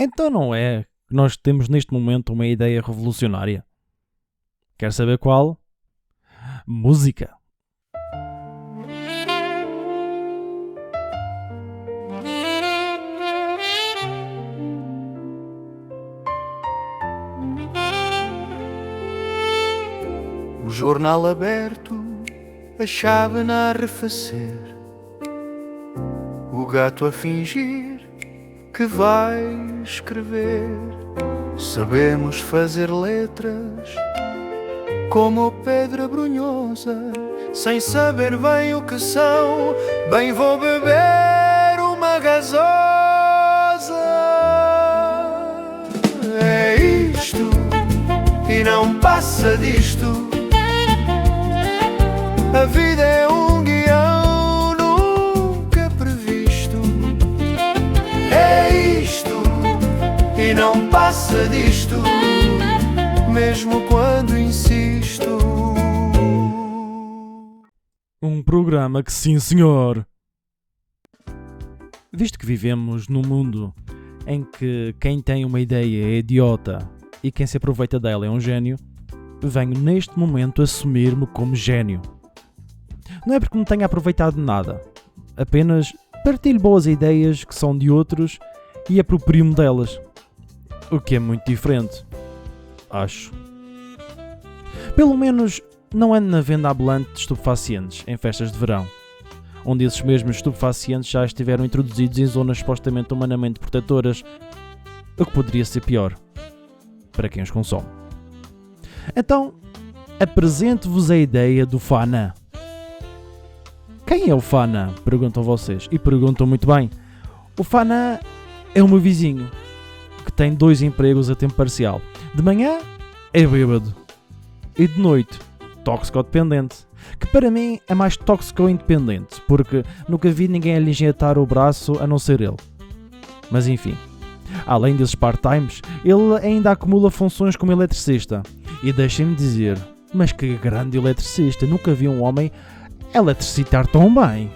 Então não é que nós temos neste momento uma ideia revolucionária? Quer saber qual? Música. O jornal aberto, a chávena a arrefecer, o gato a fingir que vai escrever. Sabemos fazer letras como pedra brunhosa, sem saber bem o que são. Bem, vou beber uma gasosa. É isto e não passa disto. A vida é um guião nunca previsto. É isto e não passa disto, mesmo quando insisto. Um programa que sim, senhor. Visto que vivemos num mundo em que quem tem uma ideia é idiota e quem se aproveita dela é um gênio, venho neste momento assumir-me como gênio. Não é porque me tenha aproveitado de nada, apenas partilho boas ideias que são de outros e aproprio-me delas. O que é muito diferente, acho. Pelo menos não ando na venda ambulante de estupefacientes em festas de verão, onde esses mesmos estupefacientes já estiveram introduzidos em zonas supostamente humanamente protetoras, o que poderia ser pior para quem os consome. Então, apresento-vos a ideia do Fana. Quem é o Fana? Perguntam vocês. E perguntam muito bem. O Fana é o meu vizinho, que tem 2 empregos a tempo parcial. De manhã é bêbado e de noite tóxico-dependente, que para mim é mais tóxico-independente, porque nunca vi ninguém a lhe enjetar o braço a não ser ele. Mas enfim, além desses part-times, ele ainda acumula funções como eletricista. E deixem-me dizer, mas que grande eletricista, nunca vi um homem eletricitar tão bem.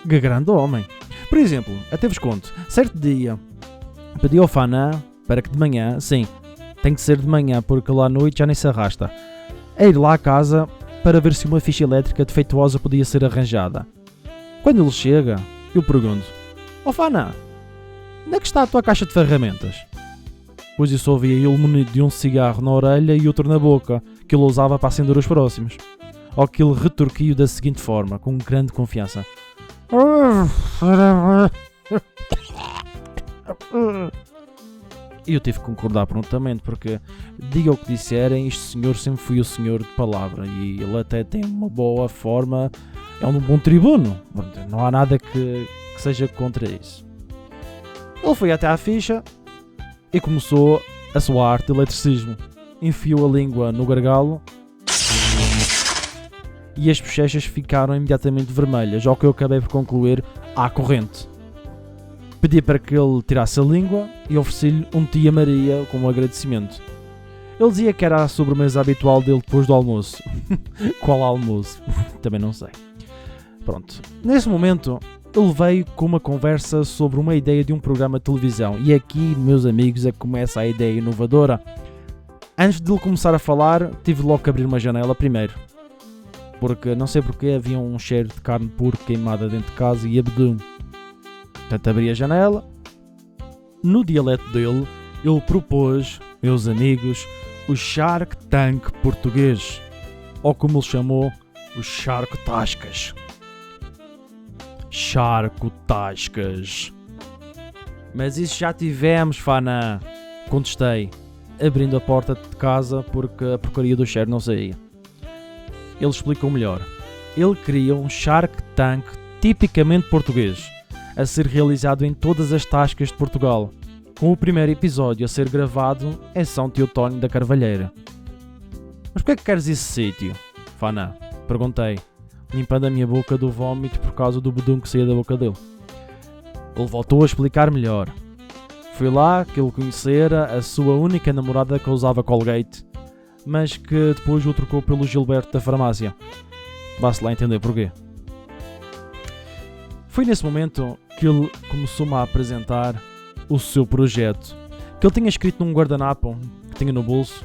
Que grande homem. Por exemplo, até vos conto, certo dia pedi ao Fana para que de manhã, sim, tem que ser de manhã porque lá à noite já nem se arrasta, a ir lá à casa para ver se uma ficha elétrica defeituosa podia ser arranjada. Quando ele chega, eu pergunto: ó Fana, onde é que está a tua caixa de ferramentas? Pois eu só via ele munido de um cigarro na orelha e outro na boca, que ele usava para acender os próximos. Ao que ele retorquiu da seguinte forma, com grande confiança: e eu tive que concordar prontamente, porque, diga o que disserem, este senhor sempre foi o senhor de palavra e ele até tem uma boa forma, é um bom tribuno, não há nada que seja contra isso. Ele foi até à ficha e começou a sua arte de eletricismo. Enfiou a língua no gargalo e as bochechas ficaram imediatamente vermelhas, ao que eu acabei por concluir: há corrente. Pedi para que ele tirasse a língua e ofereci-lhe um Tia Maria como agradecimento. Ele dizia que era a sobremesa habitual dele depois do almoço. Qual almoço? Também não sei. Pronto. Nesse momento, ele veio com uma conversa sobre uma ideia de um programa de televisão. E aqui, meus amigos, é que começa a ideia inovadora. Antes de ele começar a falar, tive logo que abrir uma janela primeiro. Porque, não sei porquê, havia um cheiro de carne pura queimada dentro de casa e abedum. Portanto, abri a janela. No dialeto dele, ele propôs, meus amigos, o Shark Tank português. Ou como ele chamou, o Charco Tascas. Charco Tascas. Mas isso já tivemos, Fana. Contestei, abrindo a porta de casa porque a porcaria do cheiro não saía. Ele explicou melhor. Ele queria um Shark Tank tipicamente português, a ser realizado em todas as tascas de Portugal, com o primeiro episódio a ser gravado em São Teotónio da Carvalheira. Mas porquê é que queres esse sítio, Fana? Perguntei, limpando a minha boca do vómito por causa do bedum que saía da boca dele. Ele voltou a explicar melhor. Foi lá que ele conhecera a sua única namorada que usava Colgate, mas que depois o trocou pelo Gilberto da farmácia. Vá-se lá entender porquê. Foi nesse momento que ele começou-me a apresentar o seu projeto que ele tinha escrito num guardanapo que tinha no bolso,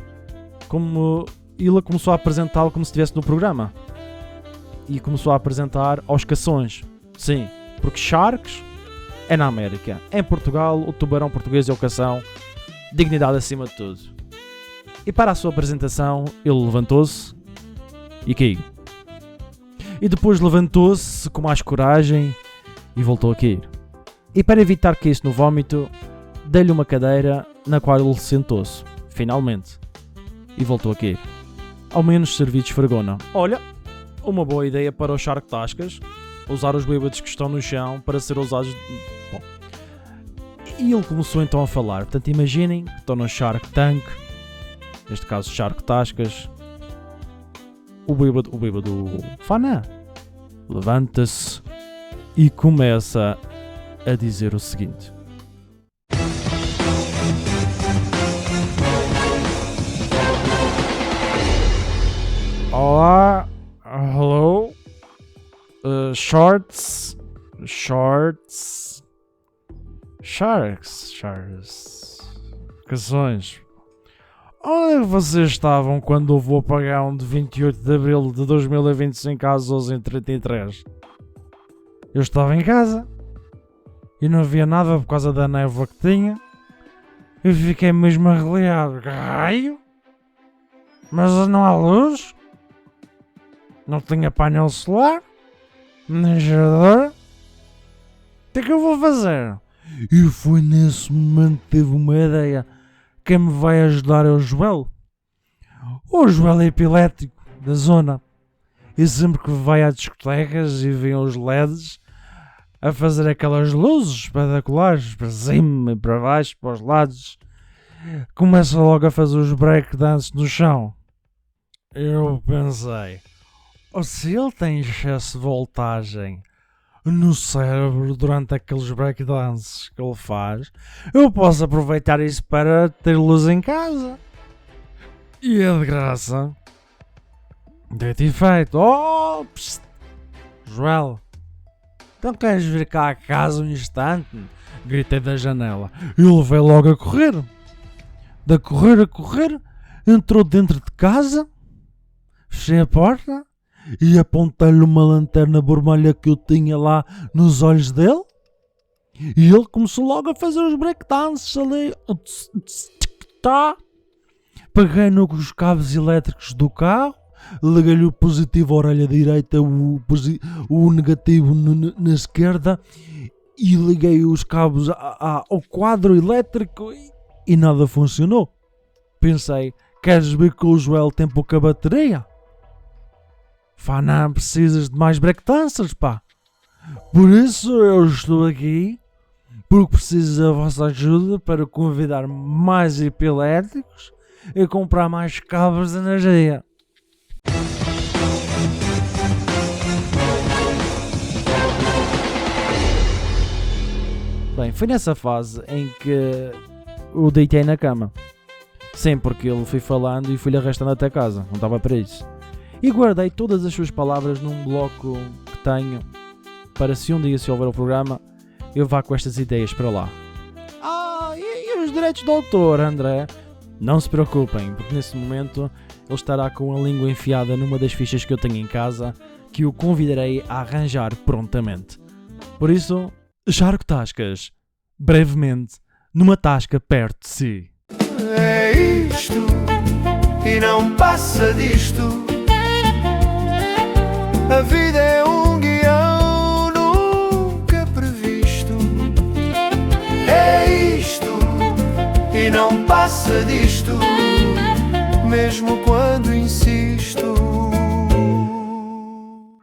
como ele começou a apresentá-lo como se estivesse no programa. E começou a apresentar aos cações. Sim, porque Sharks é na América. Em Portugal, o tubarão português é o cação. Dignidade acima de tudo. E para a sua apresentação, ele levantou-se e caiu. E depois levantou-se com mais coragem e voltou a cair. E para evitar que caísse no vómito, dei-lhe uma cadeira na qual ele sentou-se, finalmente, e voltou a cair. Ao menos servi de esfregona. Olha, uma boa ideia para os Shark Tascas, usar os bêbados que estão no chão para ser usados... Bom. E ele começou então a falar. Portanto, imaginem que estão no Shark Tank, neste caso Shark Tascas. O bêbado Fana levanta-se e começa a dizer o seguinte: olá, hello, Sharks, cações. Onde é que vocês estavam quando houve o apagão de 28 de Abril de 2025 às 11h33? Eu estava em casa e não havia nada por causa da névoa que tinha. Eu fiquei mesmo arreliado. Raio? Mas não há luz? Não tinha painel solar? Nem gerador? O que é que eu vou fazer? E foi nesse momento que teve uma ideia. Quem me vai ajudar é o Joel. O Joel é epilético da zona. E sempre que vai a discotecas e vê os LEDs a fazer aquelas luzes espetaculares para cima, para baixo, para os lados, começa logo a fazer os breakdances no chão. Eu pensei, se ele tem excesso de voltagem no cérebro durante aqueles breakdances que ele faz, eu posso aproveitar isso para ter luz em casa. E é de graça. Dito e feito. Oh, psst. Joel, então queres vir cá a casa um instante? Gritei da janela. Ele veio logo a correr. De correr a correr, entrou dentro de casa, fechei a porta e apontei-lhe uma lanterna vermelha que eu tinha lá nos olhos dele. E ele começou logo a fazer os breakdances ali. Peguei nos cabos elétricos do carro, liguei-lhe o positivo à orelha direita, o negativo na esquerda, e liguei os cabos ao quadro elétrico e nada funcionou. Pensei, queres ver que o Joel tem pouca bateria? Não precisas de mais breakdancers, pá. Por isso eu estou aqui, porque preciso da vossa ajuda para convidar mais epiléticos e comprar mais cabos de energia. Bem, foi nessa fase em que o deitei na cama. Sim, porque ele foi falando e fui-lhe arrastando até casa, não estava para isso. E guardei todas as suas palavras num bloco que tenho para, se um dia se houver o programa, eu vá com estas ideias para lá. E os direitos de autor, André? Não se preocupem, porque nesse momento ele estará com a língua enfiada numa das fichas que eu tenho em casa, que o convidarei a arranjar prontamente. Por isso, Shark Tascas, brevemente, numa tasca perto de si. É isto e não passa disto. A vida é um guião nunca previsto. É isto e não passa disto, mesmo quando insisto.